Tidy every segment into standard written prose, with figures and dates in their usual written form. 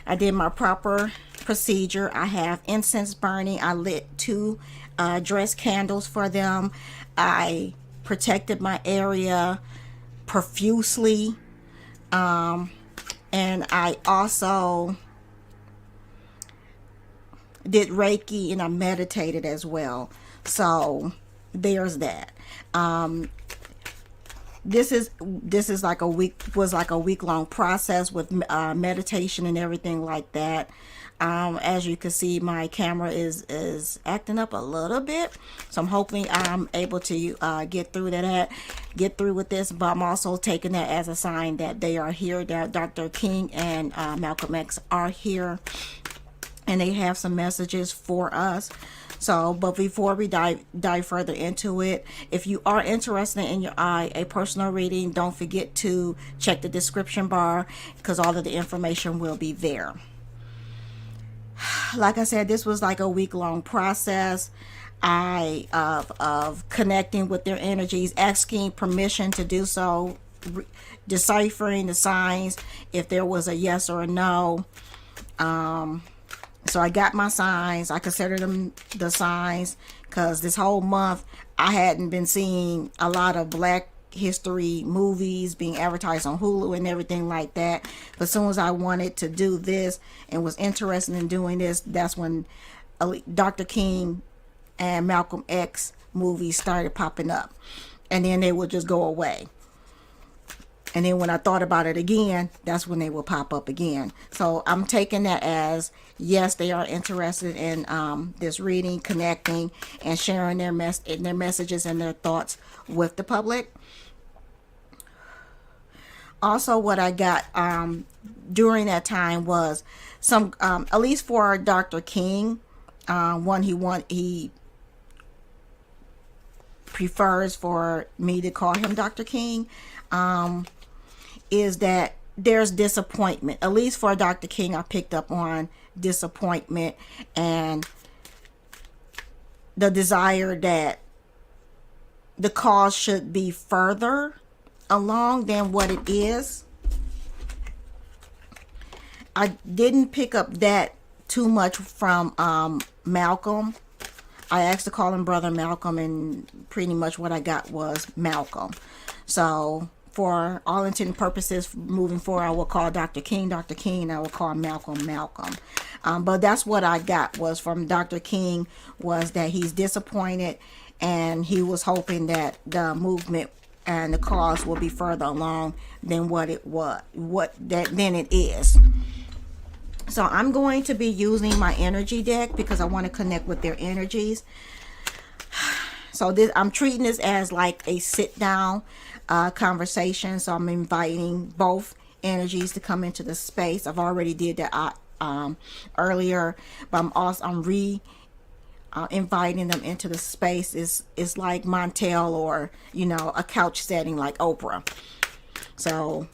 I did my proper procedure. I have incense burning. I lit 2 dress candles for them. I protected my area profusely. And I also did Reiki and I meditated as well. So there's that. This is like a week long process with meditation and everything like that. As you can see, my camera is acting up a little bit, so I'm hoping I'm able to get through with this. But I'm also taking that as a sign that they are here, that Dr. King and Malcolm X are here, and they have some messages for us. So, but before we dive further into it, if you are interested in a personal reading, don't forget to check the description bar, because all of the information will be there. Like I said, this was like a week-long process of connecting with their energies, asking permission to do so, deciphering the signs if there was a yes or a no. So I got my signs. I consider them the signs, because this whole month I hadn't been seeing a lot of Black history movies being advertised on Hulu and everything like that. But as soon as I wanted to do this and was interested in doing this, that's when Dr. King and Malcolm X movies started popping up, and then they would just go away. And then when I thought about it again, that's when they will pop up again. So I'm taking that as, yes, they are interested in this reading, connecting, and sharing their messages and their thoughts with the public. Also, what I got during that time was some, at least for Dr. King, he prefers for me to call him Dr. King. Is that there's disappointment. At least for Dr. King, I picked up on disappointment and the desire that the cause should be further along than what it is. I didn't pick up that too much from Malcolm. I asked to call him Brother Malcolm, and pretty much what I got was Malcolm. So for all intent and purposes, moving forward, I will call Dr. King, and I will call Malcolm. But that's what I got was from Dr. King, was that he's disappointed, and he was hoping that the movement and the cause will be further along than what it is. So I'm going to be using my energy deck because I want to connect with their energies. So I'm treating this as like a sit down conversation. So I'm inviting both energies to come into the space. I've already did that earlier, but I'm inviting them into the space. Is like Montel, or a couch setting like Oprah. So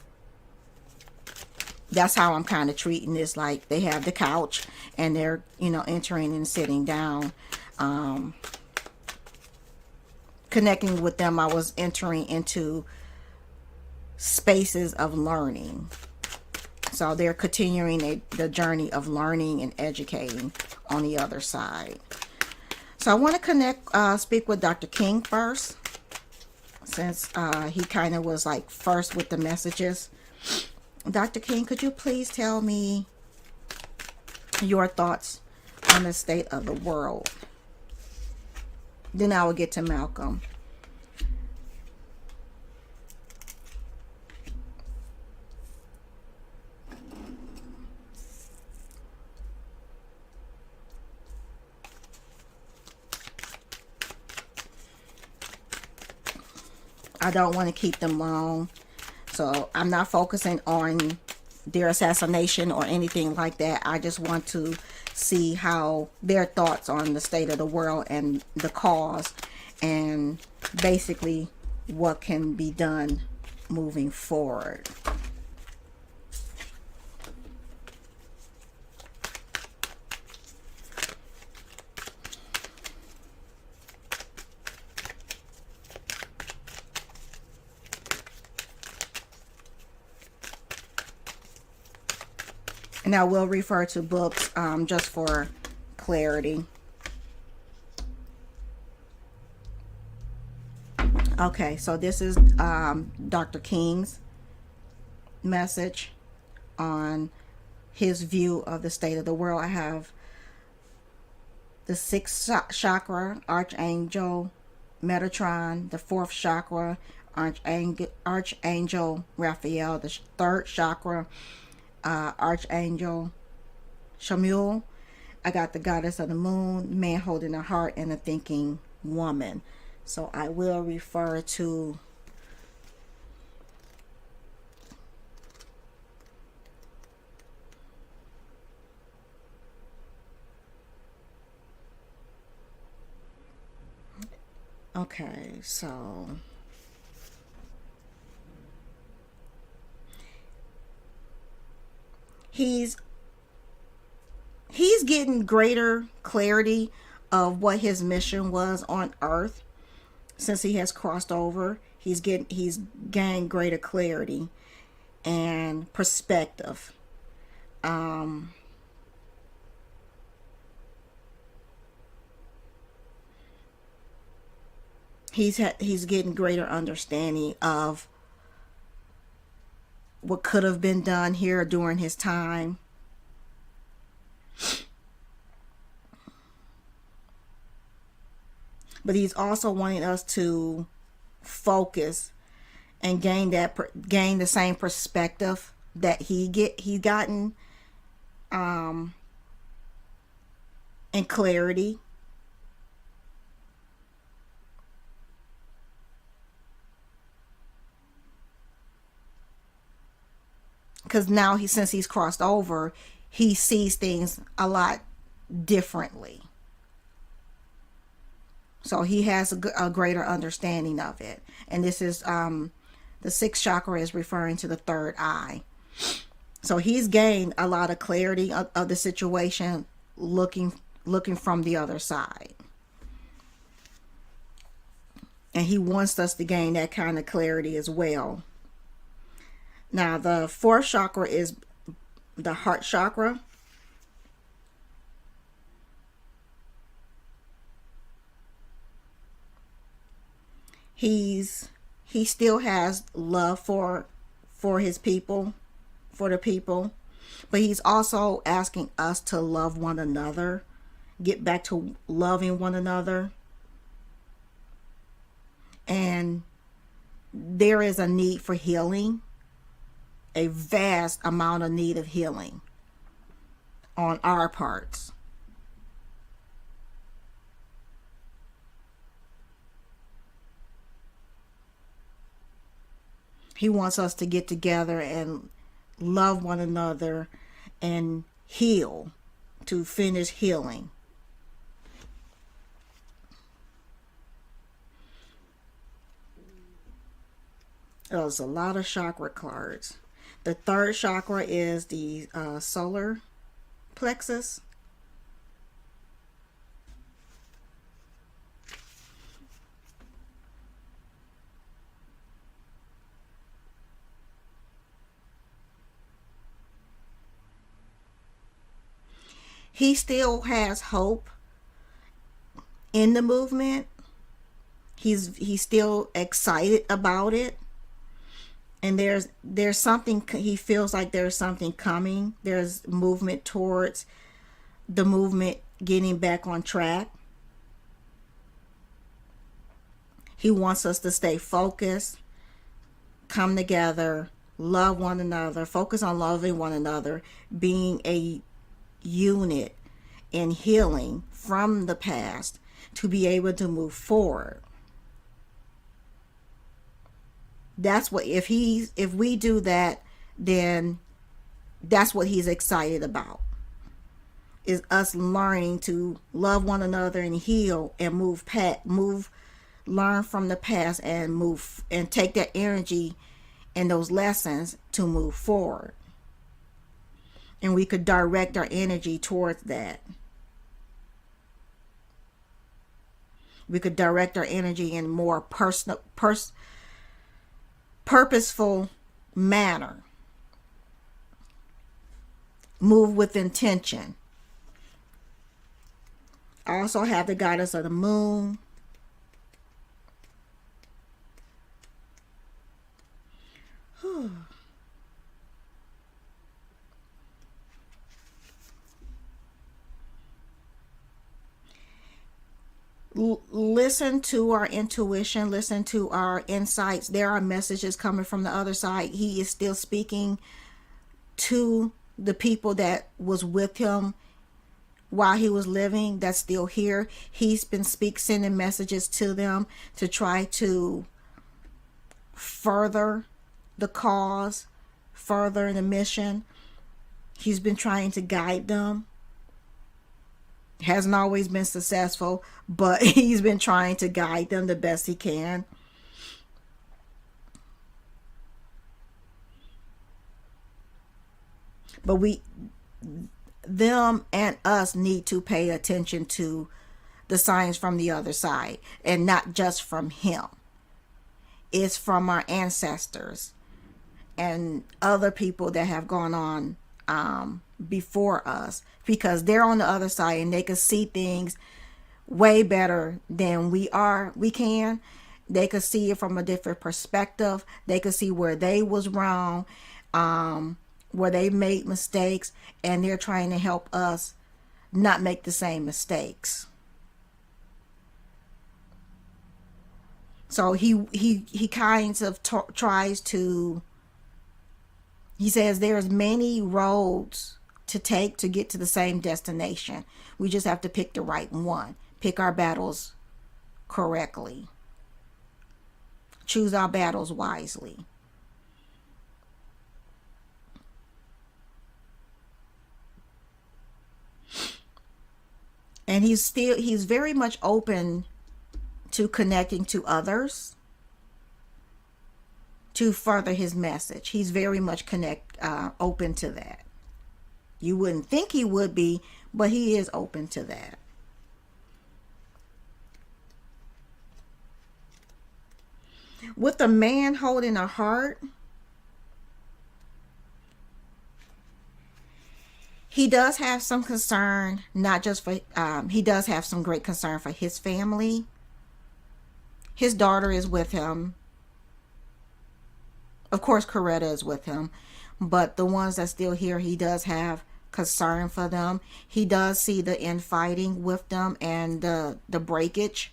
that's how I'm kind of treating this. Like they have the couch and they're entering and sitting down. Connecting with them, I was entering into spaces of learning. So they're continuing the journey of learning and educating on the other side. So I want to speak with Dr. King first, since he kind of was like first with the messages. Dr. King, could you please tell me your thoughts on the state of the world? Then I will get to Malcolm. I don't want to keep them long, so I'm not focusing on their assassination or anything like that. I just want to see how their thoughts on the state of the world and the cause, and basically what can be done moving forward. And I will refer to books just for clarity. Okay, so this is Dr. King's message on his view of the state of the world. I have the sixth chakra, Archangel Metatron, the fourth chakra, Archangel Raphael, the third chakra, Archangel Shamuel. I got the goddess of the moon, man holding a heart, and a thinking woman. So I will refer to okay, so he's getting greater clarity of what his mission was on Earth. Since he has crossed over, he's gained greater clarity and perspective. He's getting greater understanding of what could have been done here during his time. But he's also wanting us to focus and gain the same perspective that he gotten, and clarity. Because now since he's crossed over, he sees things a lot differently. So he has a greater understanding of it. And this is the sixth chakra is referring to the third eye. So he's gained a lot of clarity of the situation, looking from the other side. And he wants us to gain that kind of clarity as well. Now, the fourth chakra is the heart chakra. He still has love for his people, for the people, but he's also asking us to love one another, get back to loving one another. And there is a need for healing, a vast amount of need of healing on our parts. He wants us to get together and love one another and heal, to finish healing. There's a lot of chakra cards. The third chakra is the solar plexus. He still has hope in the movement. He's still excited about it. And there's something, he feels like there's something coming. There's movement towards the movement getting back on track. He wants us to stay focused, come together, love one another, focus on loving one another, being a unit in healing from the past to be able to move forward. That's what, if we do that, then that's what he's excited about, is us learning to love one another and heal and learn from the past and move and take that energy and those lessons to move forward. And we could direct our energy towards that. We could direct our energy in more purposeful manner. Move with intention. I also have the guidance of the moon. Listen to our intuition, listen to our insights. There are messages coming from the other side. He is still speaking to the people that was with him while he was living, that's still here. He's been sending messages to them to try to further the cause, further the mission. He's been trying to guide them. Hasn't always been successful, but he's been trying to guide them the best he can. But them and us need to pay attention to the signs from the other side, and not just from him. It's from our ancestors and other people that have gone on before us, because they're on the other side and they can see things way better than we can. They could see it from a different perspective. They could see where they was wrong, where they made mistakes, and they're trying to help us not make the same mistakes. So he kind of tries to, he says there's many roads to take to get to the same destination. We just have to pick the right one. Pick our battles correctly. Choose our battles wisely. And he's very much open to connecting to others to further his message. He's very much open to that. You wouldn't think he would be, but he is open to that. With a man holding a heart, he does have some concern, not just for, he does have some great concern for his family. His daughter is with him. Of course, Coretta is with him. But the ones that still here, he does have concern for them. He does see the infighting with them and the breakage,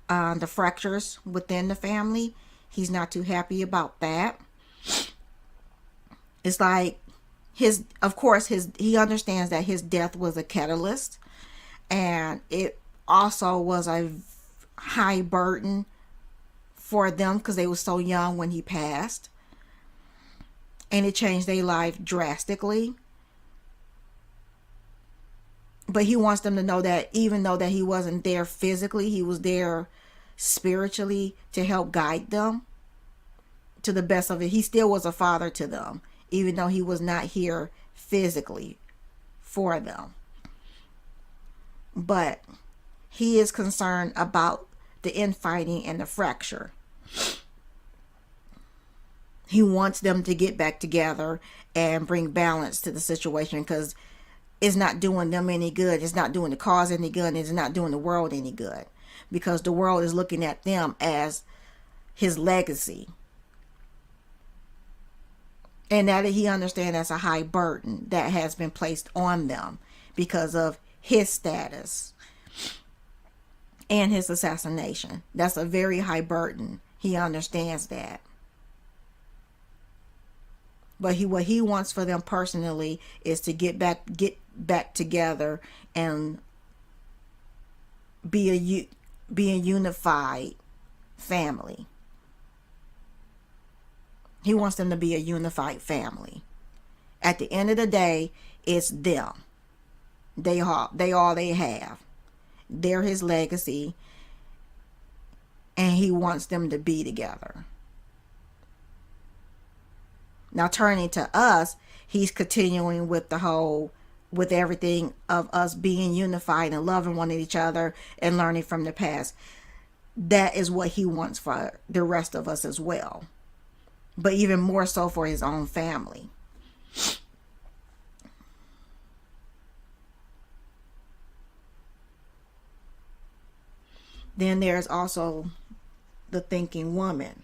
the fractures within the family. He's not too happy about that. It's like he understands that his death was a catalyst, and it also was a high burden for them because they were so young when he passed, and it changed their life drastically. But he wants them to know that even though that he wasn't there physically, he was there spiritually to help guide them to the best of it. He still was a father to them, even though he was not here physically for them. But he is concerned about the infighting and the fracture. He wants them to get back together and bring balance to the situation, because it's not doing them any good. It's not doing the cause any good. And it's not doing the world any good, because the world is looking at them as his legacy. And that he understands that's a high burden that has been placed on them because of his status and his assassination. That's a very high burden. He understands that. But what he wants for them personally is to get back together and be a unified family. He wants them to be a unified family. At the end of the day, it's them. They all they have. They're his legacy, and he wants them to be together. Now, turning to us, he's continuing with with everything of us being unified and loving one each other and learning from the past. That is what he wants for the rest of us as well. But even more so for his own family. Then there's also the thinking woman.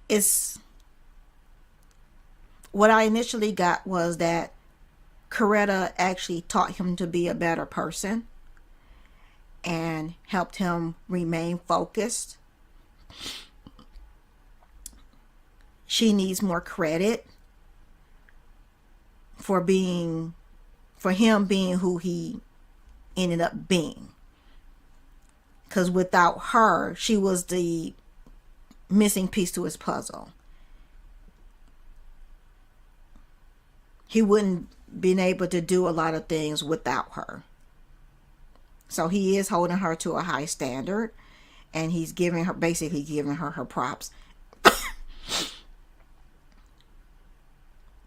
It's what I initially got was that Coretta actually taught him to be a better person and helped him remain focused. She needs more credit for him being who he ended up being. Because without her, she was the missing piece to his puzzle. He wouldn't been able to do a lot of things without her. So he is holding her to a high standard, and he's basically giving her her props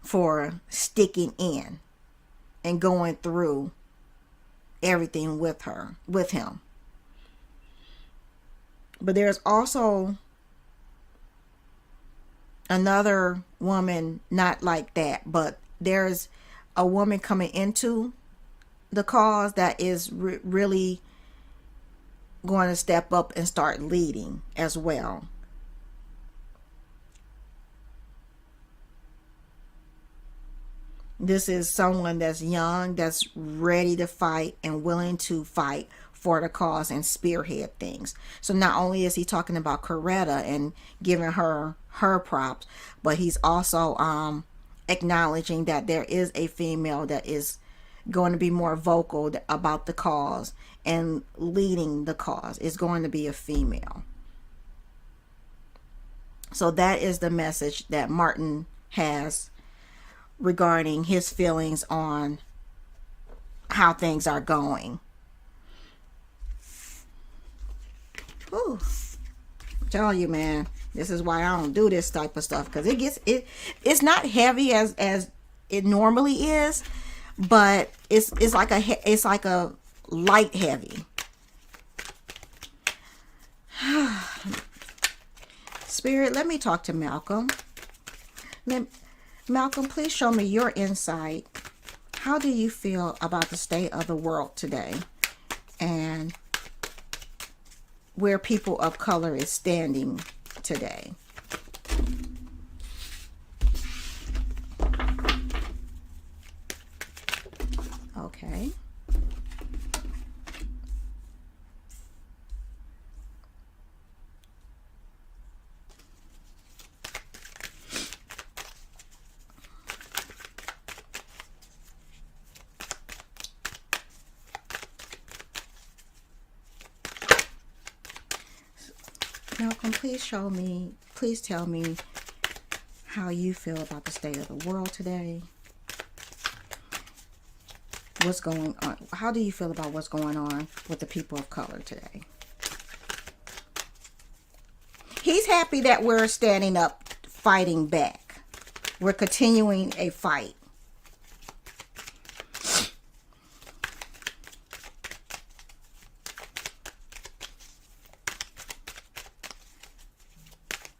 for sticking in and going through everything with him. But there's also another woman not like that, but there's a woman coming into the cause that is really going to step up and start leading as well. This is someone that's young, that's ready to fight and willing to fight for the cause and spearhead things. So not only is he talking about Coretta and giving her props, but he's also acknowledging that there is a female that is going to be more vocal about the cause and leading the cause. Is going to be a female. So that is the message that Martin has regarding his feelings on how things are going. Whew. I'm telling you, man, this is why I don't do this type of stuff, because it's not heavy as it normally is, but it's like a light heavy. Spirit, let me talk to Malcolm. Malcolm, please show me your insight. How do you feel about the state of the world today and where people of color is standing today? Okay. Malcolm, please tell me how you feel about the state of the world today. What's going on? How do you feel about what's going on with the people of color today? He's happy that we're standing up, fighting back. We're continuing a fight.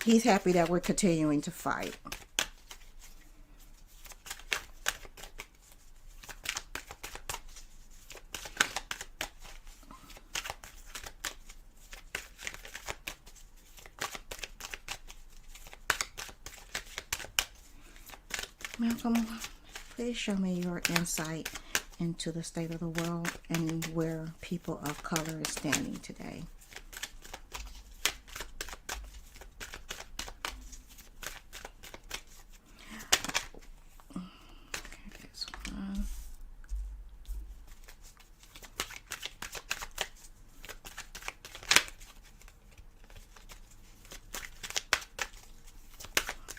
He's happy that we're continuing to fight. Malcolm, please show me your insight into the state of the world and where people of color is standing today.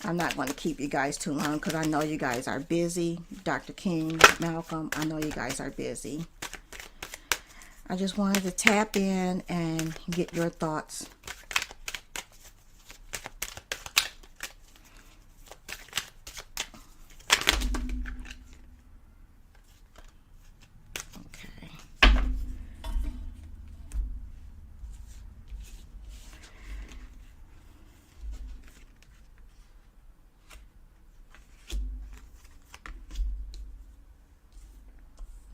I'm not going to keep you guys too long because I know you guys are busy. Dr. King, Malcolm, I know you guys are busy. I just wanted to tap in and get your thoughts.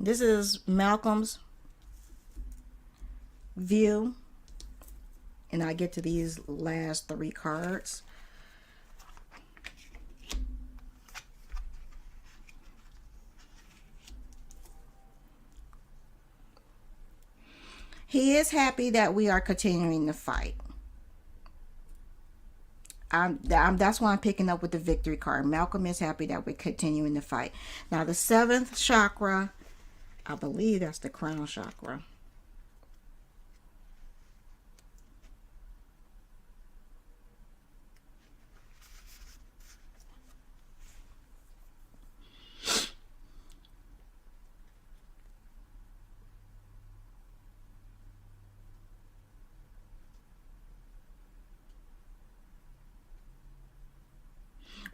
This is Malcolm's view, and I get to these last 3 cards. He is happy that we are continuing the fight. That's why I'm picking up with the victory card. Malcolm is happy that we're continuing the fight. Now the 7th chakra, I believe that's the crown chakra.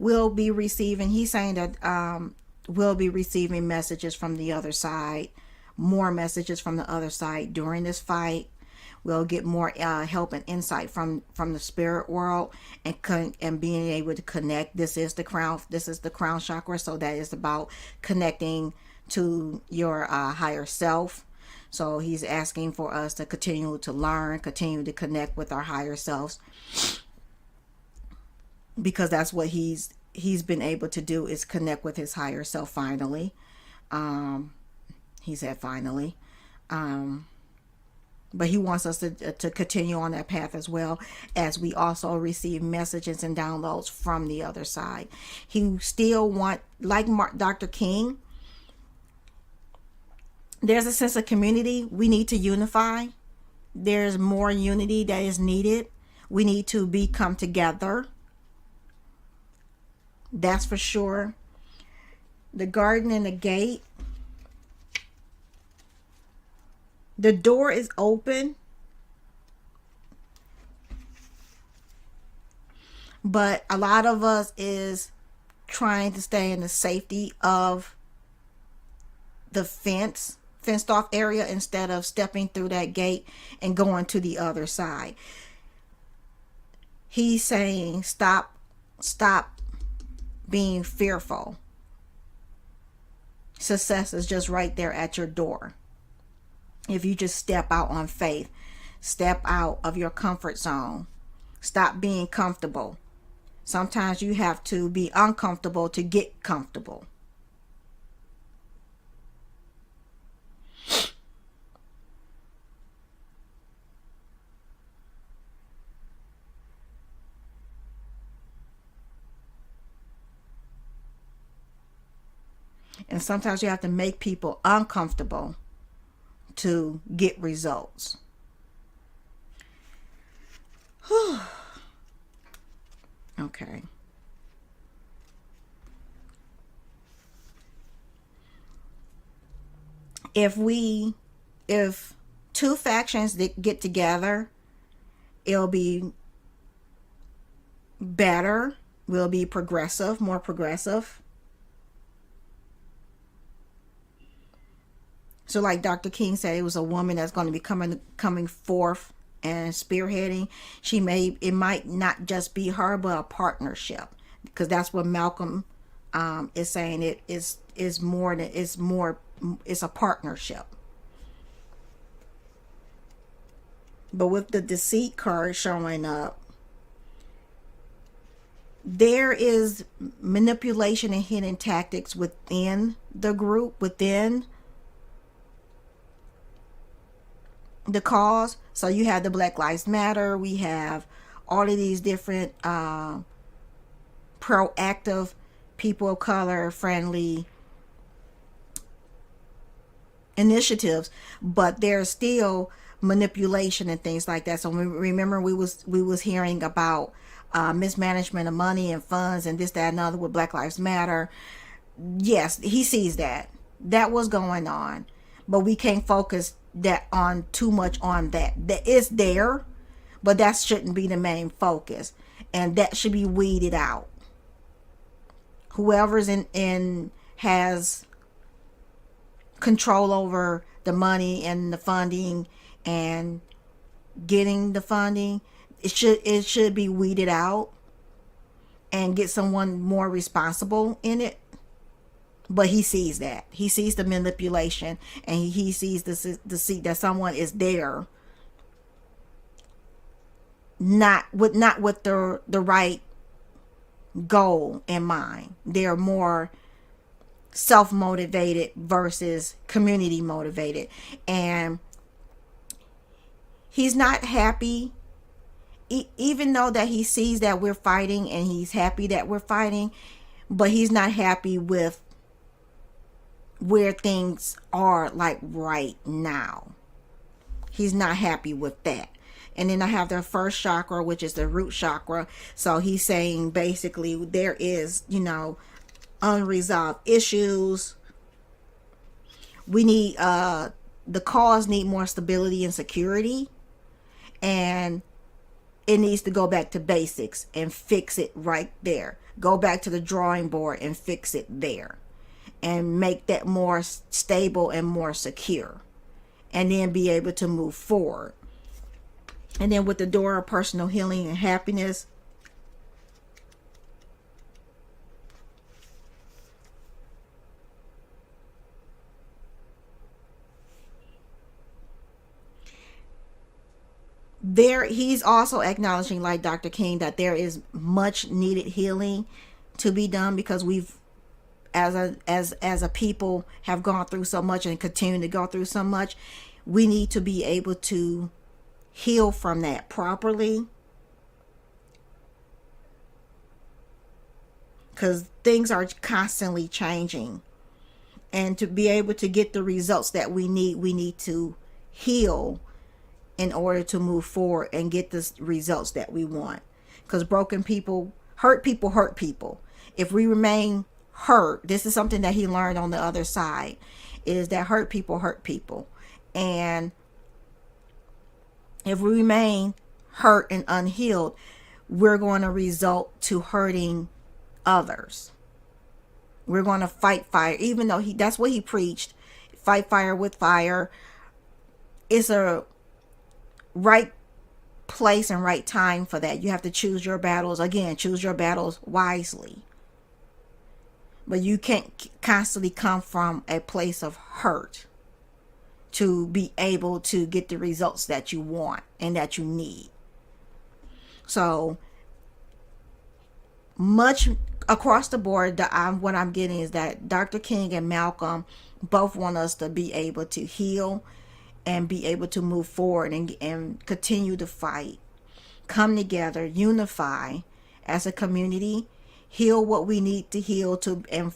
We'll be receiving, he's saying that we'll be receiving messages from the other side, more messages from the other side during this fight. We'll get more help and insight from the spirit world, and being able to connect. This is the crown chakra, so that is about connecting to your higher self. So he's asking for us to continue to learn, continue to connect with our higher selves, because that's what he's been able to do, is connect with his higher self finally. He said finally. But he wants us to continue on that path, as well as we also receive messages and downloads from the other side. He still want, like Dr. King, there's a sense of community. We need to unify. There's more unity that is needed. We need to come together. That's for sure. The garden and the gate. The door is open, but a lot of us is trying to stay in the safety of the fenced off area, instead of stepping through that gate and going to the other side. He's saying stop being fearful. Success is just right there at your door. If you just step out on faith, step out of your comfort zone, stop being comfortable. Sometimes you have to be uncomfortable to get comfortable. And sometimes you have to make people uncomfortable to get results. Okay. If two factions that get together, it'll be better. We'll be progressive, more progressive. So like Dr. King said, it was a woman that's going to be coming forth and spearheading. It might not just be her, but a partnership, because that's what Malcolm is saying. It's a partnership. But with the deceit card showing up, there is manipulation and hidden tactics within the group, within the cause. So you have the Black Lives Matter. We have all of these different proactive, people of color friendly initiatives, but there's still manipulation and things like that. So remember, we was hearing about mismanagement of money and funds and this, that, and other with Black Lives Matter. Yes, he sees that was going on, but we can't focus too much on that. That is there, but that shouldn't be the main focus, and that should be weeded out. Whoever's in has control over the money and the funding and getting the funding, it should be weeded out and get someone more responsible in it, But he sees that. He sees the manipulation, and he sees the deceit that someone is there, not with the right goal in mind. They're more self-motivated versus community motivated. And he's not happy, even though that he sees that we're fighting, and he's happy that we're fighting, but he's not happy with where things are like right now. He's not happy with that. And then I have the first chakra, which is the root chakra. So he's saying basically there is, unresolved issues. We need the cause need more stability and security, and it needs to go back to basics and fix it right there. Go back to the drawing board and fix it there, and make that more stable and more secure, and then be able to move forward. And then with the door of personal healing and happiness, he's also acknowledging, like Dr. King, that there is much needed healing to be done, because we've as a people have gone through so much and continue to go through so much. We need to be able to heal from that properly, because things are constantly changing, and to be able to get the results that we need to heal in order to move forward and get the results that we want. Because broken people hurt people. If we remain hurt, this is something that he learned on the other side, is that hurt people. And if we remain hurt and unhealed, we're going to result to hurting others. We're going to fight fire, even though that's what he preached. Fight fire with fire. It's a right place and right time for that. You have to choose your battles. Again, choose your battles wisely. But you can't constantly come from a place of hurt to be able to get the results that you want and that you need. So much across the board, what I'm getting is that Dr. King and MALCOM both want us to be able to heal and be able to move forward and continue to fight, come together, unify as a community, heal what we need to heal, and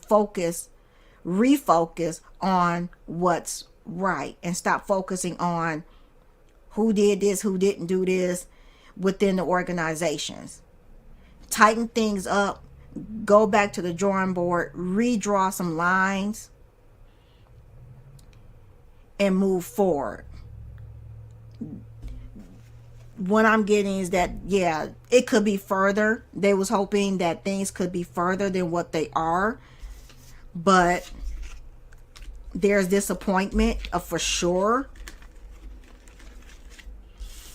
refocus on what's right, and stop focusing on who did this, who didn't do this within the organizations. Tighten things up, go back to the drawing board, redraw some lines, and move forward. What I'm getting is that, yeah, it could be further. They was hoping that things could be further than what they are, but there's disappointment for sure.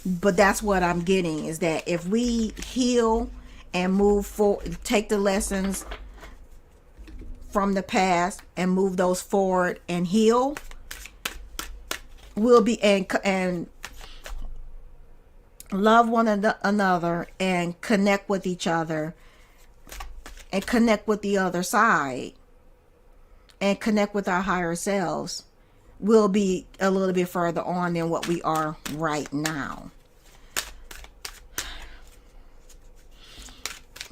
But that's what I'm getting, is that if we heal and move forward, take the lessons from the past and move those forward and heal, we'll be and love one another and connect with each other and connect with the other side and connect with our higher selves, we'll be a little bit further on than what we are right now.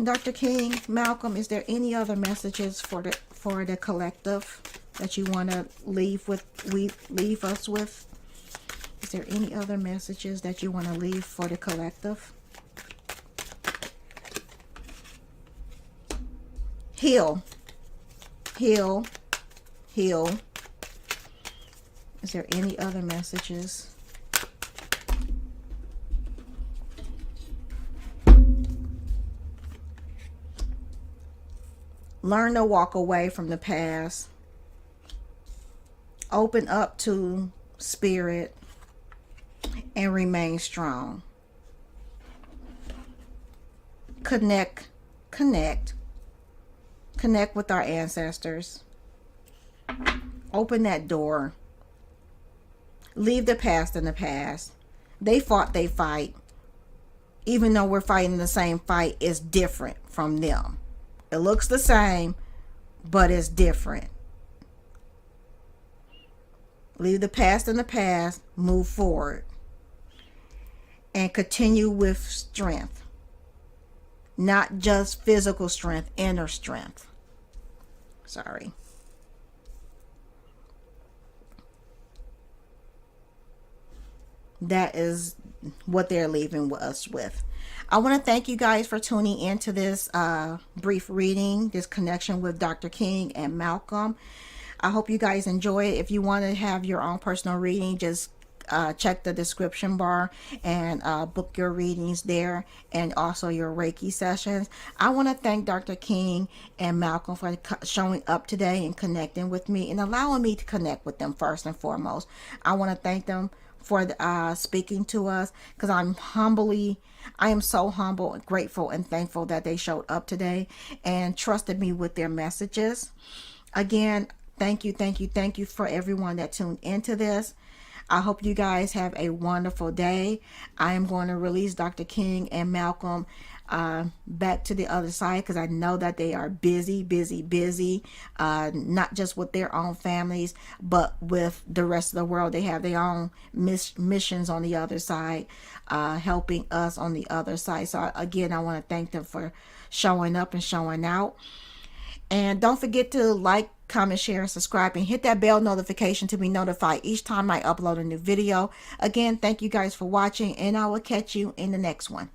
Dr. King, MALCOM, is there any other messages for the collective that you want to leave us with? Is there any other messages that you want to leave for the collective? Heal. Heal. Heal. Is there any other messages? Learn to walk away from the past. Open up to spirit and remain strong. Connect with our ancestors. Open that door. Leave the past in the past. They fought they fight. Even though we're fighting the same fight, it's different from them. It looks the same, but it's different. Leave the past in the past. Move forward. And continue with strength. Not just physical strength, inner strength. Sorry. That is what they're leaving us with. I want to thank you guys for tuning into this brief reading, this connection with Dr. King and Malcolm. I hope you guys enjoy it. If you want to have your own personal reading, just check the description bar and book your readings there, and also your Reiki sessions. I want to thank Dr. King and Malcolm for showing up today and connecting with me and allowing me to connect with them first and foremost. I want to thank them for speaking to us, because I am so humble and grateful and thankful that they showed up today and trusted me with their messages. Again, thank you for everyone that tuned into this. I hope you guys have a wonderful day. I am going to release Dr. King and Malcolm back to the other side, because I know that they are busy, not just with their own families, but with the rest of the world. They have their own missions on the other side, helping us on the other side. So again, I want to thank them for showing up and showing out. And don't forget to like, comment, share, and subscribe, and hit that bell notification to be notified each time I upload a new video. Again, thank you guys for watching, and I will catch you in the next one.